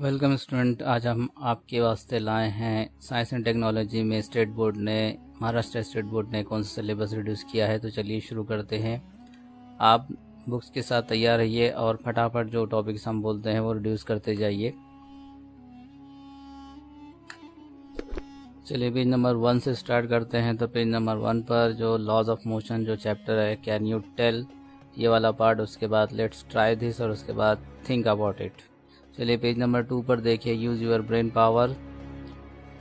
Welcome student. आज हम आपके वास्ते लाए हैं साइंस एंड टेक्नोलॉजी में महाराष्ट्र स्टेट बोर्ड ने कौन सा सिलेबस रिड्यूस किया है। तो चलिए शुरू करते हैं। आप बुक्स के साथ तैयार रहिए और फटाफट जो टॉपिक्स हम बोलते हैं वो रिड्यूस करते जाइए। चलिए पेज नंबर 1 से स्टार्ट करते हैं। तो पेज नंबर 1 पर जो लॉज ऑफ मोशन जो चैप्टर है, कैन यू टेल, ये वाला पार्ट, उसके बाद लेट्स ट्राई दिस और उसके बाद थिंक अबाउट इट। चलिए पेज नंबर 2 पर देखिए, यूज़ यूर ब्रेन पावर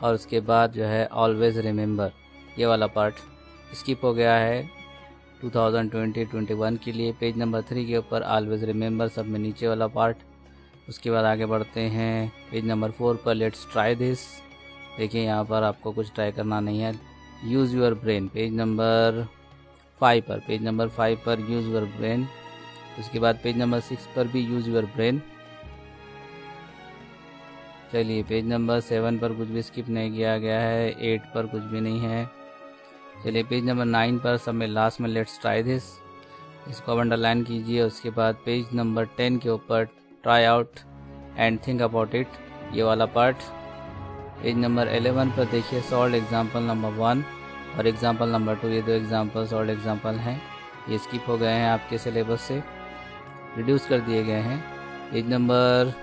और उसके बाद जो है ऑलवेज रिमेंबर, ये वाला पार्ट स्किप हो गया है 2020-21 के लिए। पेज नंबर 3 के ऊपर ऑलवेज रिमेंबर, सब में नीचे वाला पार्ट। उसके बाद आगे बढ़ते हैं पेज नंबर 4 पर, लेट्स ट्राई दिस। देखिए यहाँ पर आपको कुछ ट्राई करना नहीं है। Use your brain page number 5 पर यूज़ यूर ब्रेन। उसके बाद पेज नंबर 6 पर भी यूज़ यूर ब्रेन। चलिए पेज नंबर 7 पर कुछ भी स्किप नहीं किया गया है, 8 पर कुछ भी नहीं है। चलिए पेज नंबर 9 पर सब में लास्ट में लेट्स ट्राई दिस, इसको आप अंडरलाइन कीजिए। उसके बाद पेज नंबर 10 के ऊपर try out and think about it, ये वाला पार्ट। पेज नंबर 11 पर देखिए सॉल्व एग्जाम्पल नंबर 1 और एग्जाम्पल नंबर 2, ये दो एग्जाम्पल सॉल्व एग्जाम्पल हैं, ये स्किप हो गए हैं, आपके सिलेबस से रिड्यूस कर दिए गए हैं। पेज नंबर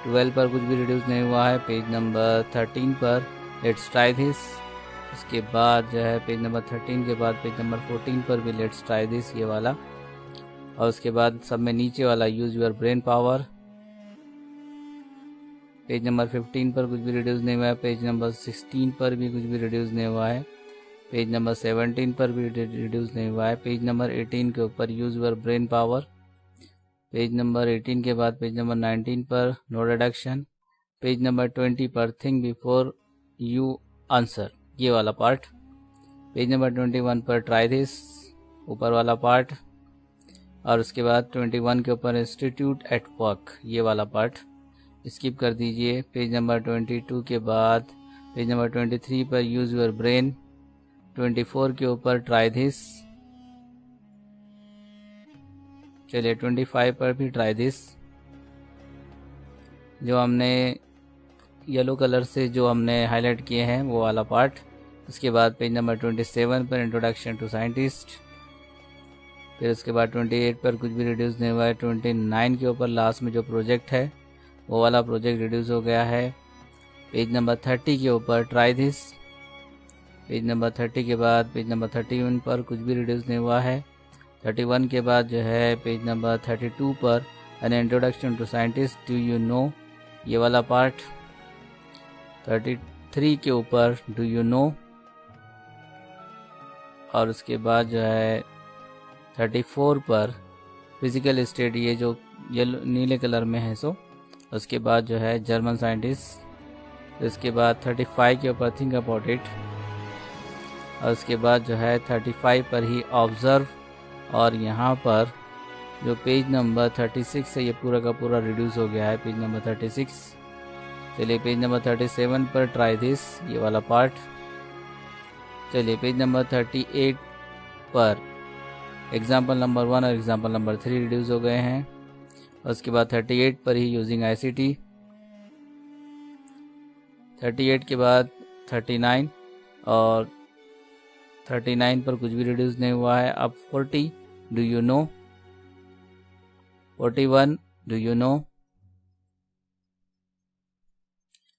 12 पर कुछ भी रिड्यूस नहीं हुआ है। पेज नंबर 13 पर लेट्स ट्राई दिस। इसके बाद जो है पेज नंबर 13 के बाद पेज नंबर 14 पर भी लेट्स ट्राई दिस, ये वाला। और उसके बाद सब में नीचे वाला use your brain power. Page number 15 पर कुछ भी रिड्यूस नहीं हुआ है। पेज नंबर 16 पर भी कुछ भी रिड्यूस नहीं हुआ है। पेज नंबर 17 पर भी रिड्यूस नहीं हुआ है। पेज नंबर 18 के ऊपर use your brain power. Page number 18 के बाद पेज नंबर 19 पर नो रिडक्शन। पेज नंबर 20 पर थिंक बिफोर यू आंसर, ये वाला पार्ट। पेज नंबर 21 पर ट्राई दिस, ऊपर वाला पार्ट। और उसके बाद 21 के ऊपर इंस्टीट्यूट एट वर्क, ये वाला पार्ट स्किप कर दीजिए। पेज नंबर 22 के बाद पेज नंबर 23 पर यूज़ यूर ब्रेन। 24 के ऊपर ट्राई दिस। चलिए 25 पर भी ट्राई दिस, जो हमने येलो कलर से जो हमने हाईलाइट किए हैं वो वाला पार्ट। उसके बाद पेज नंबर 27 पर इंट्रोडक्शन टू साइंटिस्ट। फिर उसके बाद 28 पर कुछ भी रिड्यूस नहीं हुआ है। 29 के ऊपर लास्ट में जो प्रोजेक्ट है वो वाला प्रोजेक्ट रिड्यूस हो गया है। पेज नंबर 30 के ऊपर ट्राई दिस। पेज नंबर 30 के बाद पेज नंबर 31 पर कुछ भी रिड्यूस नहीं हुआ है। 31 के बाद जो है पेज नंबर 32 पर an introduction to scientist, do you know, ये वाला पार्ट। 33 के ऊपर डू यू नो। और उसके बाद जो है 34 पर फिजिकल स्टेट, ये जो नीले कलर में है सो। उसके बाद जो है जर्मन साइंटिस्ट। उसके बाद 35 के ऊपर थिंक अबाउट इट। और उसके बाद जो है 35 पर ही ऑब्जर्व। और यहाँ पर जो पेज नंबर 36 है ये पूरा का पूरा रिड्यूस हो गया है, पेज नंबर 36। चलिए पेज नंबर 37 पर ट्राई दिस, ये वाला पार्ट। चलिए पेज नंबर 38 पर एग्जाम्पल नंबर 1 और एग्जाम्पल नंबर 3 रिड्यूस हो गए हैं। उसके बाद 38 पर ही यूजिंग ICT। 38 के बाद 39 और 39 पर कुछ भी रिड्यूस नहीं हुआ है। अब 40 do you no, 41 do you no,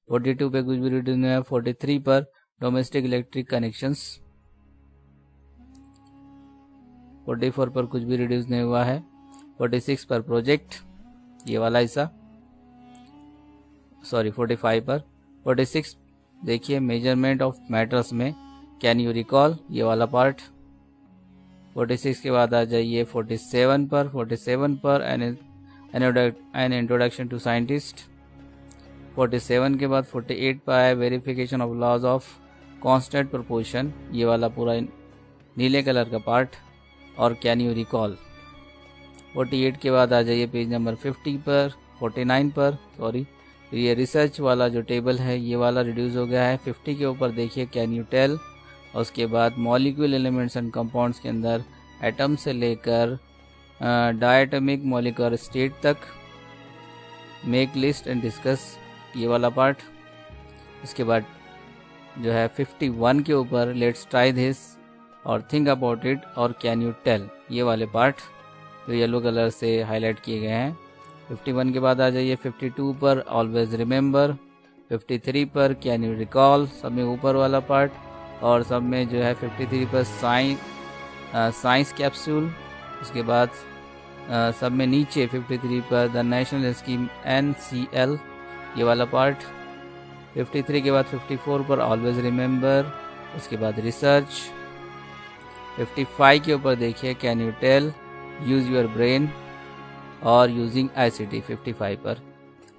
42 पे कुछ भी रिड्यूस नहीं हुआ है। 43 पर डोमेस्टिक इलेक्ट्रिक कनेक्शंस। 44 पर कुछ भी रिड्यूस नहीं हुआ है। 46 पर प्रोजेक्ट, ये वाला हिस्सा, 45 पर। 46 देखिए मेजरमेंट ऑफ मैटर्स में कैन यू रिकॉल, ये वाला पार्ट। 46 के बाद आ जाइए 47 पर। 47 पर एन इंट्रोडक्शन टू साइंटिस्ट। 47 के बाद 48 पर आया verification of laws of constant proportion, ये वाला पूरा नीले कलर का पार्ट। और कैन यू रिकॉल। 48 के बाद आ जाइए पेज नंबर 50 पर, 49 पर सॉरी, ये रिसर्च वाला जो टेबल है ये वाला रिड्यूस हो गया है। 50 के ऊपर देखिए कैन यू टेल। और उसके बाद मॉलिक्यूल एलिमेंट्स एंड कंपाउंड्स के अंदर एटम से लेकर डायटोमिक मॉलिक्यूलर स्टेट तक, मेक लिस्ट एंड डिस्कस, ये वाला पार्ट। उसके बाद जो है 51 के ऊपर लेट्स ट्राई दिस और थिंक अबाउट इट और कैन यू टेल, ये वाले पार्ट जो येलो कलर से हाईलाइट किए गए हैं। 51 के बाद आ जाइए 52 पर ऑलवेज रिमेंबर, 53 पर कैन यू रिकॉल, सब में ऊपर वाला पार्ट, और सब में जो है 53 पर साइंस कैप्सूल। उसके बाद सब में नीचे 53 पर द नेशनल स्कीम NCL, ये वाला पार्ट। 53 के बाद 54 पर ऑलवेज रिमेंबर, उसके बाद रिसर्च। 55 के ऊपर देखिए can you tell, use your brain और यूजिंग ICT 55 पर।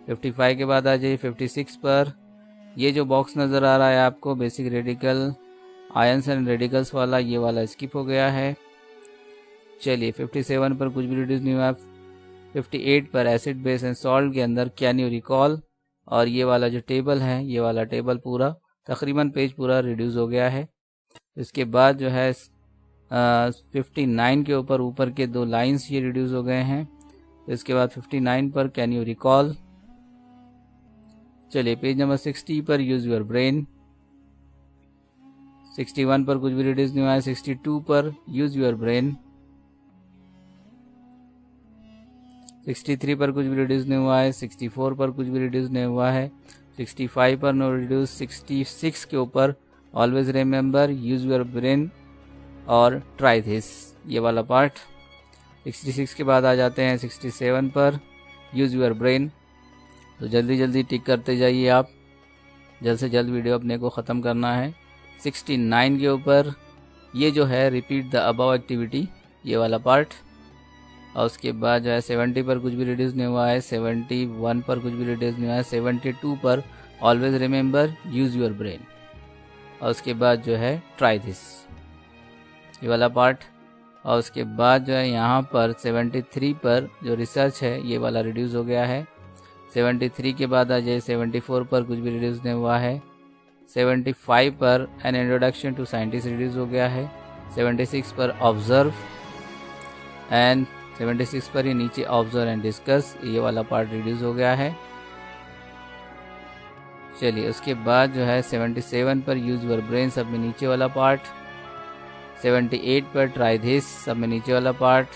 55 के बाद आ जाइए 56 पर, ये जो बॉक्स नज़र आ रहा है आपको basic radical ions and radicals वाला, ये वाला स्किप हो गया है। चलिए 57 पर कुछ भी रिड्यूस नहीं हुआ। 58 पर एसिड बेस एंड सॉल्ट के अंदर कैन यू रिकॉल, और ये वाला जो टेबल है, ये वाला टेबल पूरा तकरीबन पेज पूरा रिड्यूस हो गया है। इसके बाद जो है 59 के ऊपर के 2 लाइंस ये रिड्यूस हो गए हैं। इसके बाद 59 पर कैन यू रिकॉल। चलिए पेज नंबर 60 पर यूज योर ब्रेन। 61 पर कुछ भी रिड्यूस नहीं हुआ है। 62 पर यूज योर ब्रेन। 63 पर कुछ भी रिड्यूस नहीं हुआ है। 64 पर कुछ भी रिड्यूस नहीं हुआ है। 65 पर नो रिड्यूस। 66 के ऊपर always remember, use your brain और ट्राई दिस, ये वाला पार्ट। 66 के बाद आ जाते हैं 67 पर यूज योर ब्रेन। तो जल्दी जल्दी टिक करते जाइए आप, जल्द से जल्द वीडियो अपने को ख़त्म करना है। 69 के ऊपर ये जो है रिपीट द अबव एक्टिविटी, ये वाला पार्ट। और उसके बाद जो है 70 पर कुछ भी रिड्यूस नहीं हुआ है। 71 पर कुछ भी रिड्यूस नहीं हुआ है। 72 पर always remember, use your brain, और उसके बाद जो है ट्राई दिस, ये वाला पार्ट। और उसके बाद जो है यहाँ पर 73 पर जो रिसर्च है, ये वाला रिड्यूस हो गया है। 73 के बाद आ जाए 74 पर कुछ भी रिड्यूस नहीं हुआ है। 75 पर an introduction to scientist reduce हो गया है। 76 पर ऑब्जर्व एंड 76 पर ही नीचे ऑब्जर्व एंड डिस्कस, ये वाला पार्ट रिड्यूस हो गया है। चलिए उसके बाद जो है 77 पर यूज योर ब्रेन, सब में नीचे वाला पार्ट। 78 पर ट्राई दिस, सब में नीचे वाला पार्ट।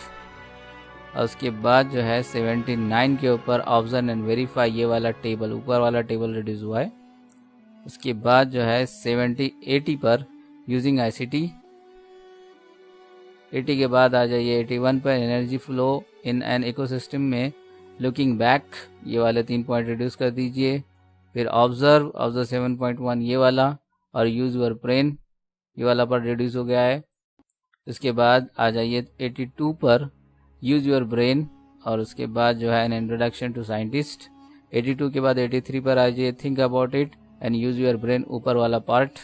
और उसके बाद जो है 79 के ऊपर ऑब्जर्व एंड वेरीफाई, ये वाला टेबल, ऊपर वाला टेबल रिड्यूस हुआ है। उसके बाद जो है 80 पर यूजिंग ICT। 80 के बाद आ जाइए 81 पर energy flow in an ecosystem में लुकिंग बैक, ये वाले 3 पॉइंट रिड्यूस कर दीजिए। फिर ऑब्जर्व 7.1 ये वाला, और यूज योर ब्रेन, ये वाला पर रिड्यूस हो गया है। उसके बाद आ जाइए 82 पर यूज योर ब्रेन, और उसके बाद जो है एन इंट्रोडक्शन टू साइंटिस्ट। 82 के बाद 83 पर आ जाइए think about it and use your brain, ऊपर वाला पार्ट।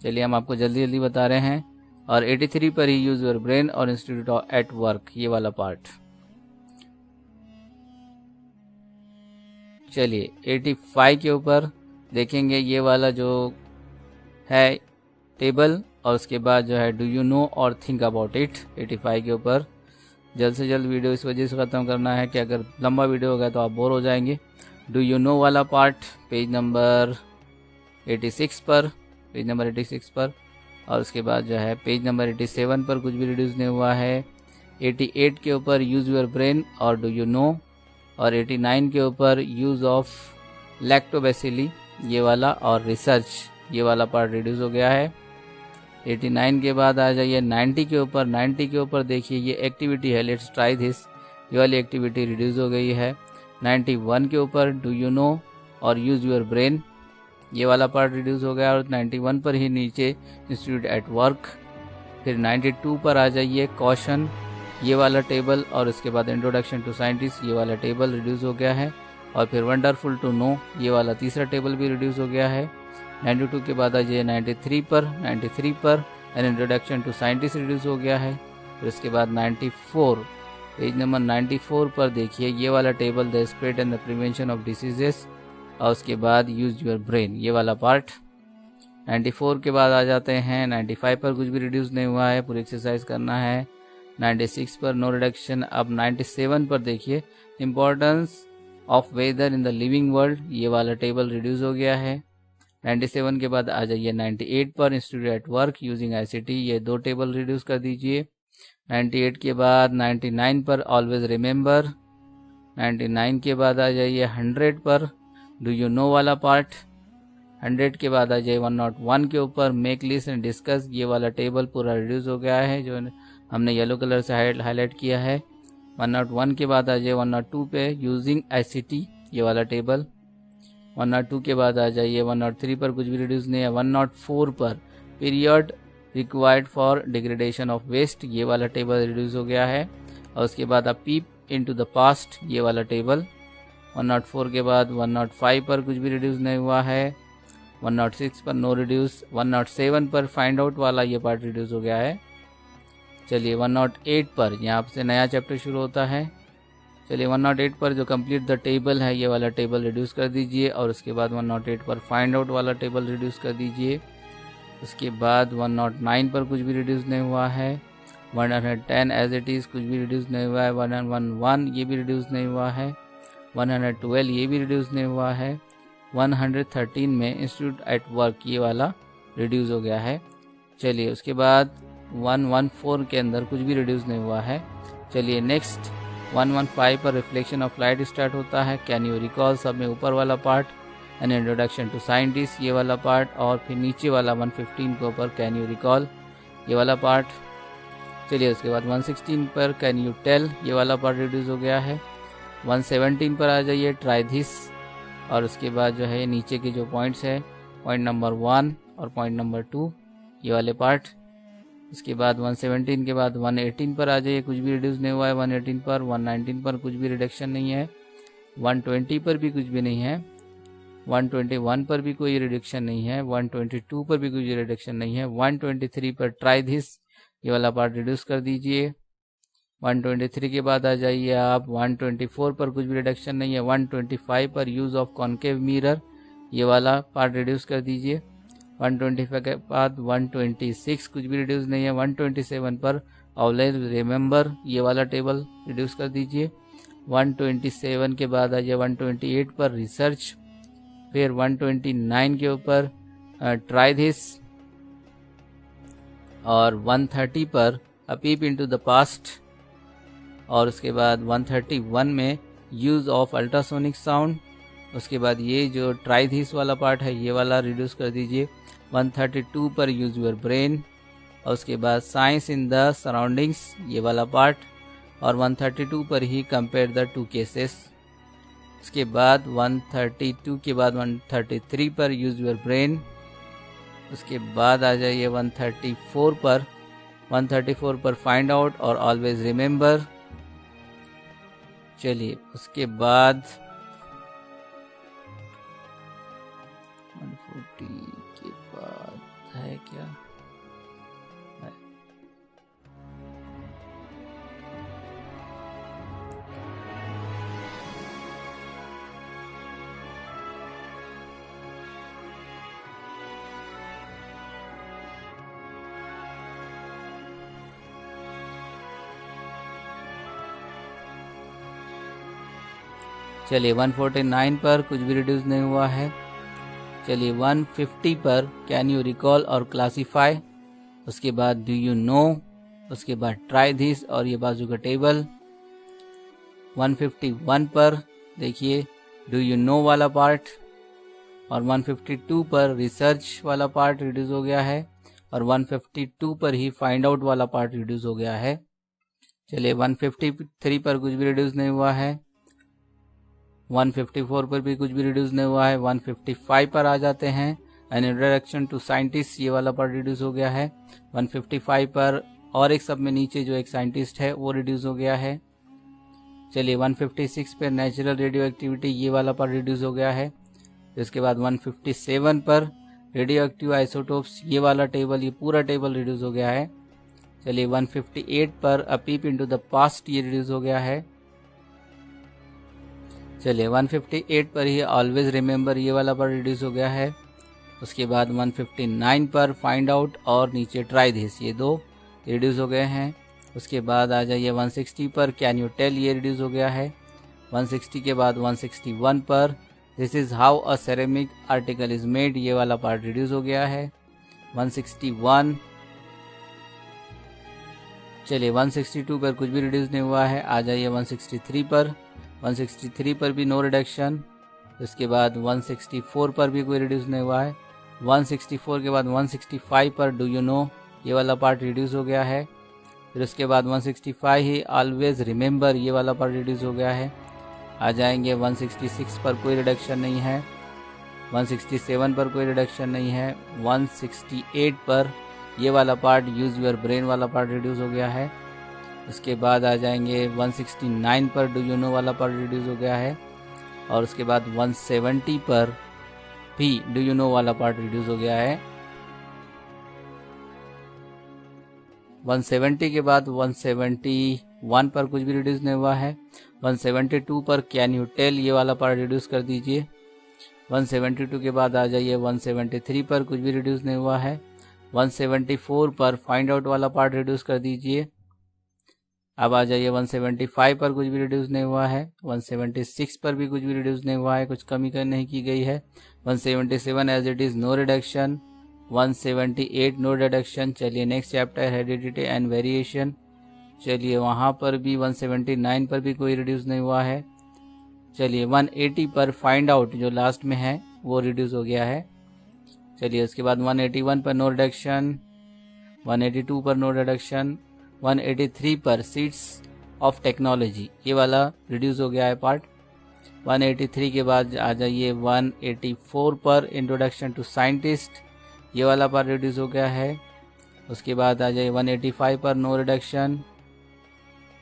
चलिए हम आपको जल्दी जल्दी बता रहे हैं। और 83 पर ही यूज योर ब्रेन और इंस्टीट्यूट एट वर्क, ये वाला पार्ट। चलिए 85 के ऊपर देखेंगे ये वाला जो है टेबल, और उसके बाद जो है डू यू नो और थिंक अबाउट इट। 85 के ऊपर जल्द से जल्द वीडियो इस वजह से ख़त्म करना है कि अगर लंबा वीडियो होगा तो आप बोर हो जाएंगे। डू यू नो वाला पार्ट पेज नंबर 86 पर, पेज नंबर 86 पर। और उसके बाद जो है पेज नंबर 87 पर कुछ भी रिड्यूस नहीं हुआ है। 88 के ऊपर यूज योर ब्रेन और डू यू नो, और 89 के ऊपर यूज ऑफ लैक्टोबैसिली, ये वाला, और रिसर्च, ये वाला पार्ट रिड्यूस हो गया है। 89 के बाद आ जाइए 90 के ऊपर। 90 के ऊपर देखिए ये एक्टिविटी है लेट्स ट्राई दिस, ये वाली एक्टिविटी रिड्यूस हो गई है। 91 के ऊपर डू यू नो और यूज योर ब्रेन, ये वाला पार्ट रिड्यूस हो गया। और 91 पर ही नीचे इंस्टीट्यूट एट वर्क। फिर 92 पर आ जाइए कॉशन, ये वाला टेबल, और उसके बाद इंट्रोडक्शन टू साइंटिस्ट, ये वाला टेबल रिड्यूस हो गया है। और फिर वंडरफुल टू नो, ये वाला तीसरा टेबल भी रिड्यूस हो गया है। 92 के बाद आ जाइए 93 पर an introduction to scientist reduce हो गया है। फिर उसके बाद 94, पेज नंबर 94 पर देखिए ये वाला table the spread and the prevention of diseases, और उसके बाद यूज योर ब्रेन, ये वाला पार्ट। 94 के बाद आ जाते हैं 95 पर कुछ भी रिड्यूस नहीं हुआ है, पूरी एक्सरसाइज करना है। 96 पर नो रिडक्शन। अब 97 पर देखिए importance of weather in the living world, ये वाला टेबल रिड्यूस हो गया है। 97 के बाद आ जाइए 98 पर, institute at work using ICT, ये 2 टेबल रिड्यूस कर दीजिए। 98 के बाद 99 पर, ऑलवेज रिमेंबर। 99 के बाद आ जाइए 100 पर, डू यू नो वाला पार्ट। 100 के बाद आ जाइए 101 के ऊपर, मेक लिस्ट एंड डिस्कस, ये वाला टेबल पूरा रिड्यूस हो गया है जो हमने येलो कलर से हाईलाइट किया है। 101 के बाद आ जाइए 102 पे, यूजिंग ICT, ये वाला टेबल। 102 के बाद आ जाइए 103 पर, कुछ भी रिड्यूस नहीं है। 104 पर, period required for degradation of waste, ये वाला टेबल रिड्यूस हो गया है। और उसके बाद आप पीप इनटू द पास्ट, ये वाला टेबल। 104 के बाद 105 पर कुछ भी रिड्यूस नहीं हुआ है। 106 पर नो रिड्यूस। 107 पर फाइंड आउट वाला ये पार्ट रिड्यूस हो गया है। चलिए 108 पर, यहाँ से नया चैप्टर शुरू होता है। चलिए 108 पर जो कंप्लीट द टेबल है, ये वाला टेबल रिड्यूस कर दीजिए। और उसके बाद 108 पर फाइंड आउट वाला टेबल रिड्यूस कर दीजिए। उसके बाद 109 पर कुछ भी रिड्यूस नहीं हुआ है। 110 एज इट इज़, कुछ भी रिड्यूस नहीं हुआ है। 111 ये भी रिड्यूस नहीं हुआ है। 112 ये भी रिड्यूस नहीं हुआ है। 113 में इंस्टीट्यूट एट वर्क, ये वाला रिड्यूस हो गया है। चलिए उसके बाद 114 के अंदर कुछ भी रिड्यूस नहीं हुआ है। चलिए नेक्स्ट 115 पर रिफ्लेक्शन ऑफ लाइट स्टार्ट होता है। कैन यू रिकॉल, सब में ऊपर वाला part, an introduction to scientist, ये वाला पार्ट। और फिर नीचे वाला 115 के ऊपर कैन यू रिकॉल, ये वाला पार्ट। चलिए उसके बाद 116 पर कैन यू टेल, ये वाला पार्ट रिड्यूस हो गया है। 117 पर आ जाइए, ट्राई दिस। और उसके बाद जो है नीचे के जो पॉइंट्स है, पॉइंट नंबर 1 और पॉइंट नंबर 2, ये वाले पार्ट। उसके बाद 117 के बाद 118 पर आ जाइए, कुछ भी रिड्यूस नहीं हुआ है 118 पर। 119 पर कुछ भी रिडक्शन नहीं है। 120 पर भी कुछ भी नहीं है। 121 पर भी कोई रिडक्शन नहीं है। 122 पर भी कोई रिडक्शन नहीं है। 123 पर ट्राई दिस, ये वाला पार्ट रिड्यूस कर दीजिए। 123 के बाद आ जाइए आप 124 पर, कुछ भी रिडक्शन नहीं है। 125 पर यूज़ ऑफ कॉन्केव मिरर, ये वाला पार्ट रिड्यूस कर दीजिए। 125 के बाद 126 कुछ भी रिड्यूस नहीं है। 127 पर ऑलवेज रिमेंबर, ये वाला टेबल रिड्यूस कर दीजिए। 127 के बाद आ जाइए 128 पर रिसर्च। फिर 129 के ऊपर ट्राई दिस। और 130 पर अ पीप इनटू द पास्ट। और उसके बाद 131 में यूज़ ऑफ अल्ट्रासोनिक साउंड। उसके बाद ये जो ट्राई दिस वाला पार्ट है, ये वाला रिड्यूस कर दीजिए। 132 पर यूज़ योर ब्रेन। और उसके बाद साइंस इन द सराउंडिंग्स, ये वाला पार्ट। और 132 पर ही कंपेयर द 2 केसेस। उसके बाद 132 के बाद 133 पर यूज़ योर ब्रेन। उसके बाद आ जाइए 134 पर। 134 पर फाइंड आउट और ऑलवेज रिमेंबर। चलिए उसके बाद 140 के बाद है क्या है? चलिए 149 पर कुछ भी रिड्यूस नहीं हुआ है। चलिए 150 पर कैन यू रिकॉल और क्लासीफाई। उसके बाद डू यू नो। उसके बाद ट्राई दिस और ये बाजू का टेबल। 151 पर देखिए डू यू नो वाला पार्ट। और 152 पर रिसर्च वाला पार्ट रिड्यूस हो गया है। और 152 पर ही फाइंड आउट वाला पार्ट रिड्यूस हो गया है। चलिए 153 पर कुछ भी रिड्यूस नहीं हुआ है। 154 पर भी कुछ भी रिड्यूस नहीं हुआ है। 155 पर आ जाते हैं, एन इंट्रोडक्शन टू साइंटिस्ट, ये वाला पार्ट रिड्यूस हो गया है। 155 पर और एक सब में नीचे जो एक साइंटिस्ट है वो रिड्यूस हो गया है। चलिए 156 पर नेचुरल रेडियो एक्टिविटी, ये वाला पार्ट रिड्यूस हो गया है। इसके बाद 157 पर रेडियो एक्टिव आइसोटोप्स, ये वाला टेबल, ये पूरा टेबल रिड्यूस हो गया है। चलिए 158 पर अ पीप इनटू द पास्ट, ये रिड्यूस हो गया है। चलिए 158 पर ही ऑलवेज रिमेंबर, ये वाला पर रिड्यूस हो गया है। उसके बाद 159 पर फाइंड आउट और नीचे ट्राई दिस, ये 2 रिड्यूस हो गए हैं। उसके बाद आ जाइए 160 पर कैन यू टेल, ये रिड्यूस हो गया है। 160 के बाद 161 पर this is how a ceramic article is made, ये वाला पार्ट रिड्यूस हो गया है। 161, चलिए 162 पर कुछ भी रिड्यूस नहीं हुआ है। आ जाइए 163 पर, 163 पर भी नो रिडक्शन। उसके बाद 164 पर भी कोई रिड्यूस नहीं हुआ है। 164 के बाद 165 पर डू यू नो, ये वाला पार्ट रिड्यूस हो गया है। फिर उसके बाद 165 ही ऑलवेज रिमेंबर, ये वाला पार्ट रिड्यूस हो गया है। आ जाएंगे 166 पर कोई रिडक्शन नहीं है। 167 पर कोई रिडक्शन नहीं है। 168 पर ये वाला पार्ट यूज़ योर ब्रेन वाला पार्ट रिड्यूस हो गया है। उसके बाद आ जाएंगे 169 पर डू यू नो वाला पार्ट रिड्यूस हो गया है। और उसके बाद 170 पर भी डू यू नो वाला पार्ट रिड्यूस हो गया है। 170 के बाद 171 पर कुछ भी रिड्यूस नहीं हुआ है। 172 पर कैन यू टेल, ये वाला पार्ट रिड्यूस कर दीजिए। 172 के बाद आ जाइए 173 पर, कुछ भी रिड्यूस नहीं हुआ है। 174 पर फाइंड आउट वाला पार्ट रिड्यूस कर दीजिए। अब आ जाइए 175 पर, कुछ भी रिड्यूस नहीं हुआ है। 176 पर भी कुछ भी रिड्यूस नहीं हुआ है, कुछ कमी नहीं की गई है। 177 as it is no reduction. 178 no reduction. चलिए next chapter heredity and variation, चलिए वहाँ पर भी 179 पर भी कोई रिड्यूस नहीं हुआ है। चलिए 180 पर फाइंड आउट जो लास्ट में है वो रिड्यूस हो गया है। चलिए उसके बाद 181 पर नो रिडक्शन, 182 पर नो रिडक्शन, 183 पर सीड्स ऑफ टेक्नोलॉजी, ये वाला रिड्यूस हो गया है पार्ट। 183 के बाद आ जाइए 184 पर इंट्रोडक्शन टू साइंटिस्ट, ये वाला पार्ट रिड्यूस हो गया है। उसके बाद आ जाइए 185 पर नो रिडक्शन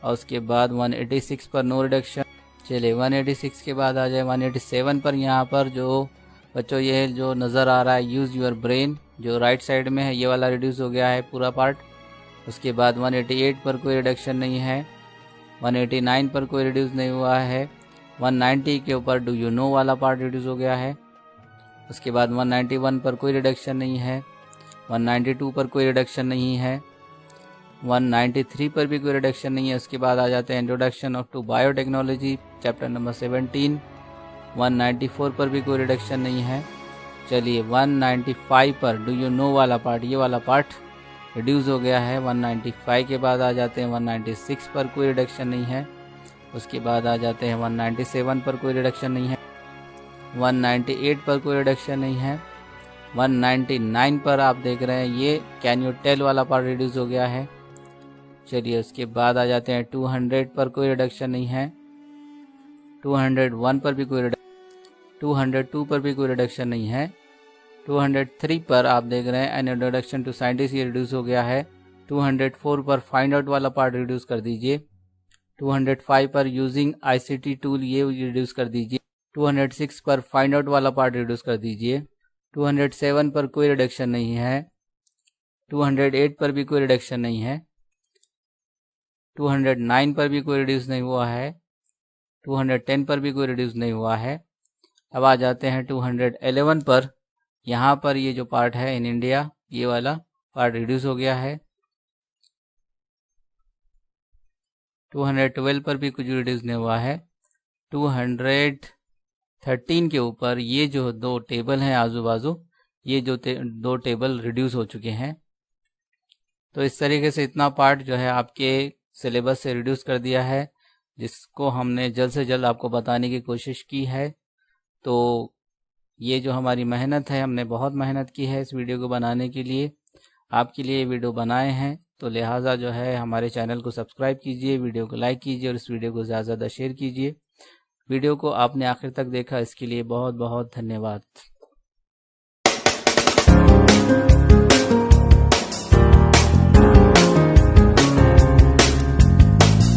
और उसके बाद 186 पर नो रिडक्शन। चलिए 186 के बाद आ जाए 187 पर, यहाँ पर जो बच्चों ये जो नज़र आ रहा है यूज़ योर ब्रेन जो राइट साइड में है, ये वाला रिड्यूस हो गया है पूरा पार्ट। उसके बाद 188 पर कोई रिडक्शन नहीं है। 189 पर कोई रिड्यूस नहीं हुआ है। 190 के ऊपर डू यू नो वाला पार्ट रिड्यूस हो गया है। उसके बाद 191 पर कोई रिडक्शन नहीं है। 192 पर कोई रिडक्शन नहीं है। 193 पर भी कोई रिडक्शन नहीं है। उसके बाद आ जाते हैं introduction of to biotechnology chapter number 17। 194 पर भी कोई रिडक्शन नहीं है। चलिए 195 पर डू यू नो वाला पार्ट, ये वाला पार्ट रिड्यूस हो गया है। 195 के बाद आ जाते हैं 196 पर कोई रिडक्शन नहीं है। उसके बाद आ जाते हैं 197 पर कोई रिडक्शन नहीं है। 198 पर कोई रिडक्शन नहीं है। 199 पर आप देख रहे हैं ये कैन यू टेल वाला पार्ट रिड्यूस हो गया है। चलिए उसके बाद आ जाते हैं 200 पर कोई रिडक्शन नहीं है। 201 पर भी कोई 202 पर भी कोई रिडक्शन नहीं है। 203 पर आप देख रहे हैं एन इंट्रोडक्शन टू साइंटिस्ट, ये रिड्यूस हो गया है। 204 पर फाइंड आउट वाला पार्ट रिड्यूस कर दीजिए। 205 पर यूजिंग आईसीटी टूल, ये रिड्यूस कर दीजिए। 206 पर फाइंड आउट वाला पार्ट रिड्यूस कर दीजिए। 207 पर कोई रिडक्शन नहीं है। 208 पर भी कोई रिडक्शन नहीं है। 209 पर भी कोई रिड्यूस नहीं हुआ है। 210 पर भी कोई रिड्यूस नहीं हुआ है। अब आ जाते हैं 211 पर, यहाँ पर ये जो पार्ट है इन इंडिया, ये वाला पार्ट रिड्यूस हो गया है। 212 पर भी कुछ रिड्यूस नहीं हुआ है। 213 के ऊपर ये जो दो टेबल हैं आजू बाजू, ये जो दो टेबल रिड्यूस हो चुके हैं। तो इस तरीके से इतना पार्ट जो है आपके सिलेबस से रिड्यूस कर दिया है, जिसको हमने जल्द से जल्द आपको बताने की कोशिश की है। तो ये जो हमारी मेहनत है, हमने बहुत मेहनत की है इस वीडियो को बनाने के लिए, आपके लिए ये वीडियो बनाए हैं। तो लिहाजा जो है हमारे चैनल को सब्सक्राइब कीजिए, वीडियो को लाइक कीजिए और इस वीडियो को ज़्यादा से ज़्यादा शेयर कीजिए। वीडियो को आपने आखिर तक देखा, इसके लिए बहुत बहुत धन्यवाद।